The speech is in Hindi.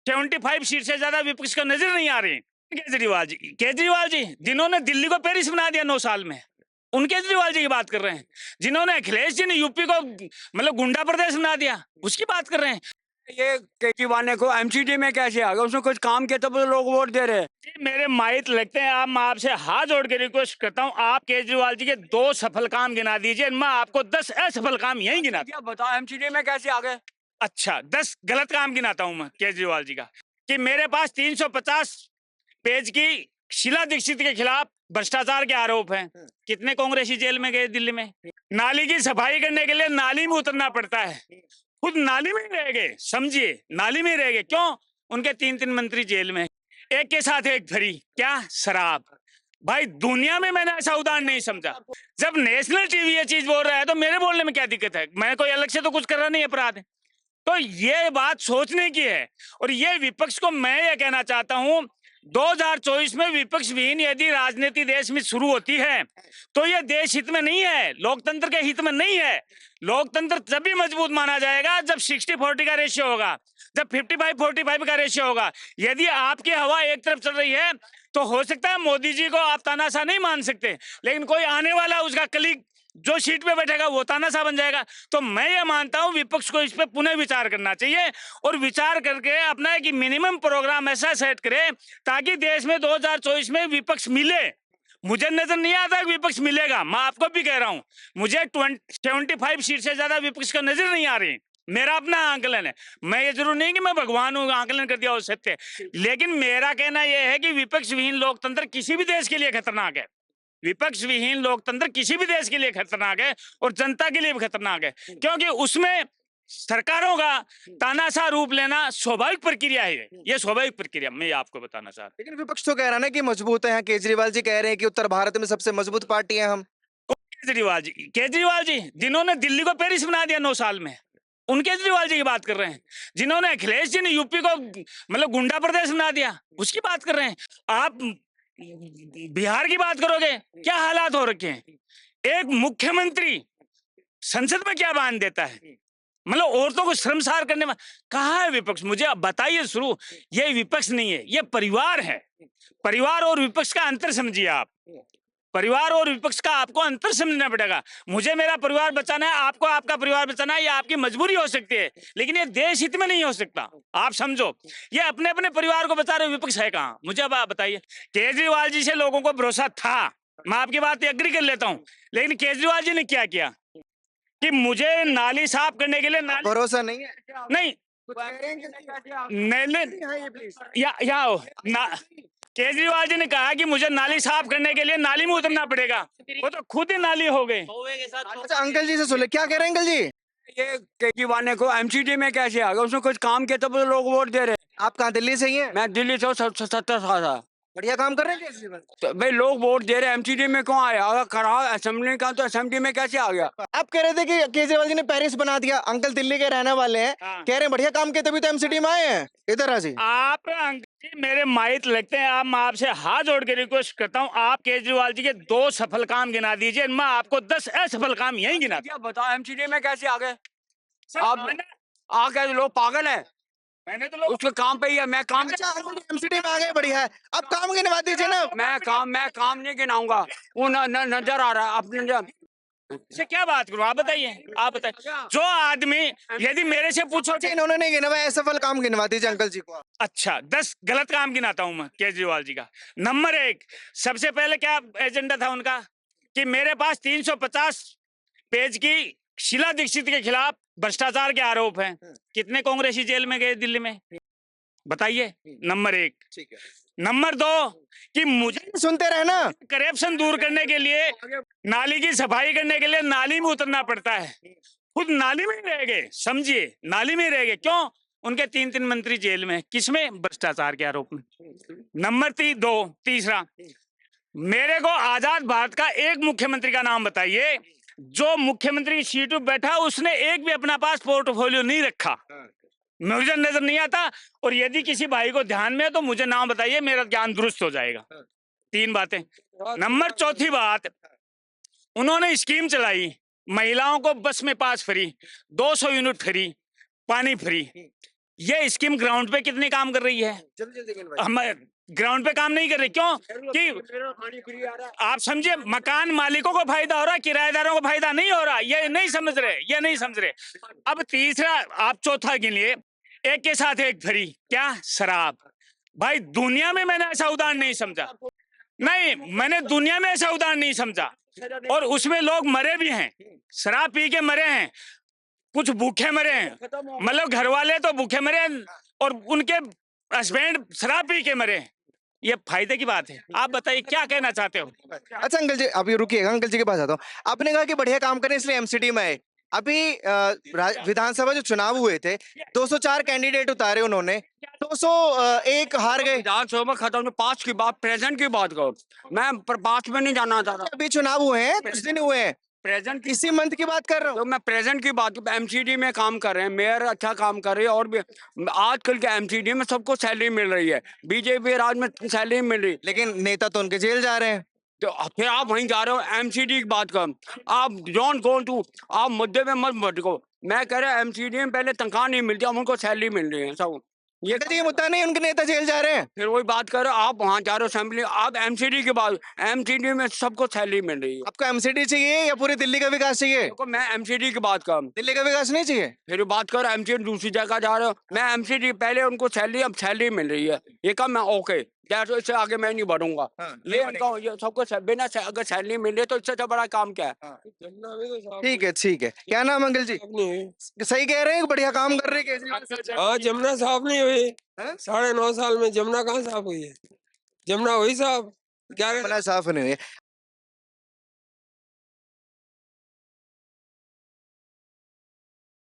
75 सीट से ज्यादा विपक्ष को नजर नहीं आ रही। केजरीवाल जी जिन्होंने दिल्ली को पेरिस बना दिया 9 साल में, उन केजरीवाल जी की बात कर रहे हैं। जिन्होंने अखिलेश जी ने यूपी को मतलब गुंडा प्रदेश बना दिया, उसकी बात कर रहे हैं। ये केजरीवाल को एमसीडी में कैसे आ गया? उसने कुछ काम किया तब तो लोग वोट दे रहे हैं। जी मेरे माइट लगते हैं, आप मैं आपसे हाथ जोड़ के रिक्वेस्ट करता हूं, आप केजरीवाल जी के 2 सफल काम गिना दीजिए, मैं आपको 10 असफल काम यही गिना। क्या बताओ एमसीडी में कैसे आ गए? अच्छा 10 गलत काम गिनाता हूं मैं केजरीवाल जी का, कि मेरे पास 350 पेज की शीला दीक्षित के खिलाफ भ्रष्टाचार के आरोप हैं। कितने कांग्रेसी जेल में गए दिल्ली में? नाली की सफाई करने के लिए नाली में उतरना पड़ता है, खुद नाली में ही रह गए, समझिए नाली में ही रह गए। क्यों? उनके 3 मंत्री जेल में, एक के साथ एक फ्री। क्या? शराब। भाई दुनिया में मैंने ऐसा उदाहरण नहीं समझा। जब नेशनल टीवी ये चीज बोल रहा है तो मेरे बोलने में क्या दिक्कत है? मैं कोई अलग से तो कुछ कर रहा नहीं, अपराध है। तो ये बात सोचने की है। और ये विपक्ष को मैं ये कहना चाहता हूं, 2024 में विपक्ष विहीन यदि राजनीति देश में शुरू होती है तो ये देश हित में नहीं है, लोकतंत्र के हित में नहीं है। लोकतंत्र तभी मजबूत माना जाएगा जब 60-40 का रेशियो होगा, जब 55-45 का रेशियो होगा। यदि आपकी हवा एक तरफ चल रही है तो हो सकता है मोदी जी को आप तानाशाह नहीं मान सकते, लेकिन कोई आने वाला उसका कलीग जो सीट पे बैठेगा वो तानाशाह बन जाएगा। तो मैं ये मानता हूं विपक्ष को इस पे पुनः विचार करना चाहिए, और विचार करके अपना कि मिनिमम प्रोग्राम ऐसा सेट करे ताकि देश में 2024 में विपक्ष मिले। मुझे नजर नहीं आता कि विपक्ष मिलेगा, मैं आपको भी कह रहा हूं, मुझे 75 सीट से ज्यादा विपक्ष का नजर नहीं आ रही। मेरा अपना आंकलन है, मैं ये जरूर नहीं कि मैं भगवान हूँ आंकलन कर दिया हो सत्य, लेकिन मेरा कहना यह है कि विपक्ष विहीन लोकतंत्र किसी भी देश के लिए खतरनाक है। विपक्ष विहीन लोकतंत्र किसी भी देश के लिए खतरनाक है और जनता के लिए भी खतरनाक है, क्योंकि उसमें सरकारों का तानाशाह रूप लेना स्वाभाविक प्रक्रिया है। ये स्वाभाविक प्रक्रिया मैं आपको बताना चाहता हूं। लेकिन विपक्ष तो कह रहा है ना कि मजबूत है। केजरीवाल जी कह रहे हैं कि उत्तर भारत में सबसे मजबूत पार्टी है हम। केजरीवाल जी जिन्होंने दिल्ली को पेरिस बना दिया 9 साल में, उन केजरीवाल जी की बात कर रहे हैं। जिन्होंने अखिलेश जी ने यूपी को मतलब गुंडा प्रदेश बना दिया, उसकी बात कर रहे हैं। आप बिहार की बात करोगे, क्या हालात हो रखे हैं? एक मुख्यमंत्री संसद में क्या बयान देता है, मतलब औरतों को शर्मसार करने में। कहाँ है विपक्ष? मुझे अब बताइए शुरू। ये विपक्ष नहीं है, ये परिवार है। परिवार और विपक्ष का अंतर समझिए आप। परिवार और विपक्ष का आपको अंतर समझना पड़ेगा। मुझे मेरा परिवार बचाना है, आपको आपका परिवार बचाना है, ये आपकी मजबूरी हो सकती है, लेकिन ये देश हित में नहीं हो सकता। आप समझो, ये अपने अपने परिवार को बचा रहे विपक्ष है कहाँ? मुझे अब आप बताइए। केजरीवाल जी से लोगों को भरोसा था, मैं आपकी बात एग्री कर लेता हूँ, लेकिन केजरीवाल जी ने क्या किया कि मुझे नाली साफ करने के लिए भरोसा नहीं है? नहीं केजरीवाल जी ने कहा कि मुझे नाली साफ करने के लिए नाली में उतरना पड़ेगा, वो तो खुद ही नाली हो गए। अच्छा अंकल जी से सुन ले, क्या कह रहे हैं अंकल जी? ये केजरीवाल को एमसीडी में कैसे आ गया? उसने कुछ काम किया तब तो लोग वोट दे रहे हैं। आप कहाँ दिल्ली से ही हैं? मैं दिल्ली से 70 साल था। बढ़िया काम कर रहे हैं केजरीवाल। तो भाई लोग वोट दे रहे हैं, एमसीडी में क्यों आया? अगर खड़ा असेंबली का तो असेंबली में कैसे आ गया? आप कह रहे थे कि केजरीवाल जी ने पेरिस बना दिया। अंकल दिल्ली के रहने वाले हैं, हाँ। कह रहे हैं बढ़िया काम किया तभी तो एमसीडी में आए हैं। इधर आ जी। आप अंकल जी मेरे माइट लगते हैं, आप मैं आपसे हाथ जोड़ के रिक्वेस्ट करता हूँ, आप केजरीवाल जी के 2 सफल काम गिना दीजिए, मैं आपको 10 असफल काम यही गिना। क्या बताओ एमसीडी में कैसे आ गए? आप मैंने आ गए, लोग पागल है। तो लोग उसके काम पे ही है, मैं काम अच्छा अंकल जी एमसीडी में आ गए, बढ़िया है। अब काम गिनवा दीजिए ना। मैं काम नहीं गिनाऊंगा। वो नजर आ रहा है अपने। से क्या बात करूं? आप बताइए, आप बताइए। जो आदमी यदि मेरे से पूछो कि इन्होंने नहीं गिनवाया, असफल काम गिनवा दीजिए अंकल जी को। अच्छा 10 गलत काम गिनाता हूं मैं केजरीवाल जी का। नंबर 1, सबसे पहले क्या एजेंडा था उनका कि मेरे पास 350 पेज की शीला दीक्षित के खिलाफ भ्रष्टाचार के आरोप हैं। कितने कांग्रेसी जेल में गए दिल्ली में? बताइए। नंबर 1। ठीक है। नंबर 2 कि मुझे सुनते रहे ना। करप्शन दूर करने के लिए, नाली की सफाई करने के लिए नाली में उतरना पड़ता है, खुद नाली में ही रह गए, समझिए नाली में ही रह गए। क्यों? उनके 3 मंत्री जेल में, किसमें? भ्रष्टाचार के आरोप में। नंबर 2 तीसरा, मेरे को आजाद भारत का एक मुख्यमंत्री का नाम बताइए जो मुख्यमंत्री की सीट पर बैठा उसने एक भी अपना पास पोर्टफोलियो नहीं रखा, मुझे नजर नहीं आता। और यदि किसी भाई को ध्यान में है तो मुझे नाम बताइए, मेरा ज्ञान दुरुस्त हो जाएगा। 3 बातें। नंबर 4थी बात, उन्होंने स्कीम चलाई, महिलाओं को बस में पास फ्री, 200 यूनिट फ्री, पानी फ्री। ये स्कीम ग्राउंड पे कितनी काम कर रही है? हम ग्राउंड पे काम नहीं कर रही, क्यों? कि आप समझे, मकान मालिकों को फायदा हो रहा है, किराएदारों को फायदा नहीं हो रहा। ये नहीं समझ रहे, ये नहीं समझ रहे। अब तीसरा, आप चौथा गिनिए, एक के साथ एक फ्री, क्या? शराब। भाई दुनिया में मैंने ऐसा उदाहरण नहीं समझा, नहीं मैंने दुनिया में ऐसा उदाहरण नहीं समझा। और उसमें लोग मरे भी हैं, शराब पी के मरे हैं, कुछ भूखे मरे हैं, मतलब घर वाले तो भूखे मरे हैं और उनके हस्बैंड शराब पी के मरे हैं। ये फायदे की बात है। आप बताइए क्या कहना चाहते हो? अच्छा अंकल जी, अभी रुकिएगा, अंकल जी के पास आता हूँ। आपने कहा कि बढ़िया काम करें इसलिए एमसीडी में आए। अभी विधानसभा जो चुनाव हुए थे, 204 कैंडिडेट उतारे उन्होंने, 201 हार गए। विधानसभा खत्म, तो पास्ट की बात, प्रेजेंट की बात करो। मैं पास्ट में नहीं जाना चाह रहा। अभी चुनाव हुए हैं, कुछ दिन हुए हैं, प्रेजेंट इसी मंथ की बात कर रहा हूँ। तो मैं प्रेजेंट की बात, एमसीडी में काम कर रहे हैं, मेयर अच्छा काम कर रही है। और भी आजकल के एमसीडी में सबको सैलरी मिल रही है, बीजेपी राज में सैलरी मिल रही है। लेकिन नेता तो उनके जेल जा रहे हैं। तो फिर आप वहीं जा रहे हो एमसीडी की बात कर। आप डोंट गो टू, आप मुद्दे में मत भटको। मैं कह रहा एमसीडी में पहले तनख्वाह नहीं मिलती, अब उनको सैलरी मिल रही है सब। ये मुद्दा नहीं, उनके नेता जेल जा रहे हैं। फिर वही बात कर रहे हो, आप वहाँ जा रहे हो असेंबली, आप एमसीडी की बात, एमसीडी में सबको सैलरी मिल रही है। आपको एमसीडी चाहिए या पूरी दिल्ली का विकास चाहिए? देखो मैं एमसीडी की बात कर, दिल्ली का विकास नहीं चाहिए? फिर बात करो एमसीडी दूसरी जगह जा रहे हो। मैं एमसीडी पहले उनको सैलरी, अब सैलरी मिल रही है, ये कम मैं ओके, तो इससे आगे मैं नहीं बढ़ूंगा। ये उनका ये सबको बिना अगर सैलरी मिल रही है तो इससे अच्छा बड़ा काम क्या है? ठीक है, ठीक है। क्या नाम अंकल जी? सही कह रहे हैं, बढ़िया काम कर रहे हैं केजरीवाल सरकार। हाँ, जमुना साफ नहीं हुई। हैं? 9.5 साल में जमुना कहाँ साफ हुई है? जमुना हुई साफ? 11 साफ नहीं हुई है।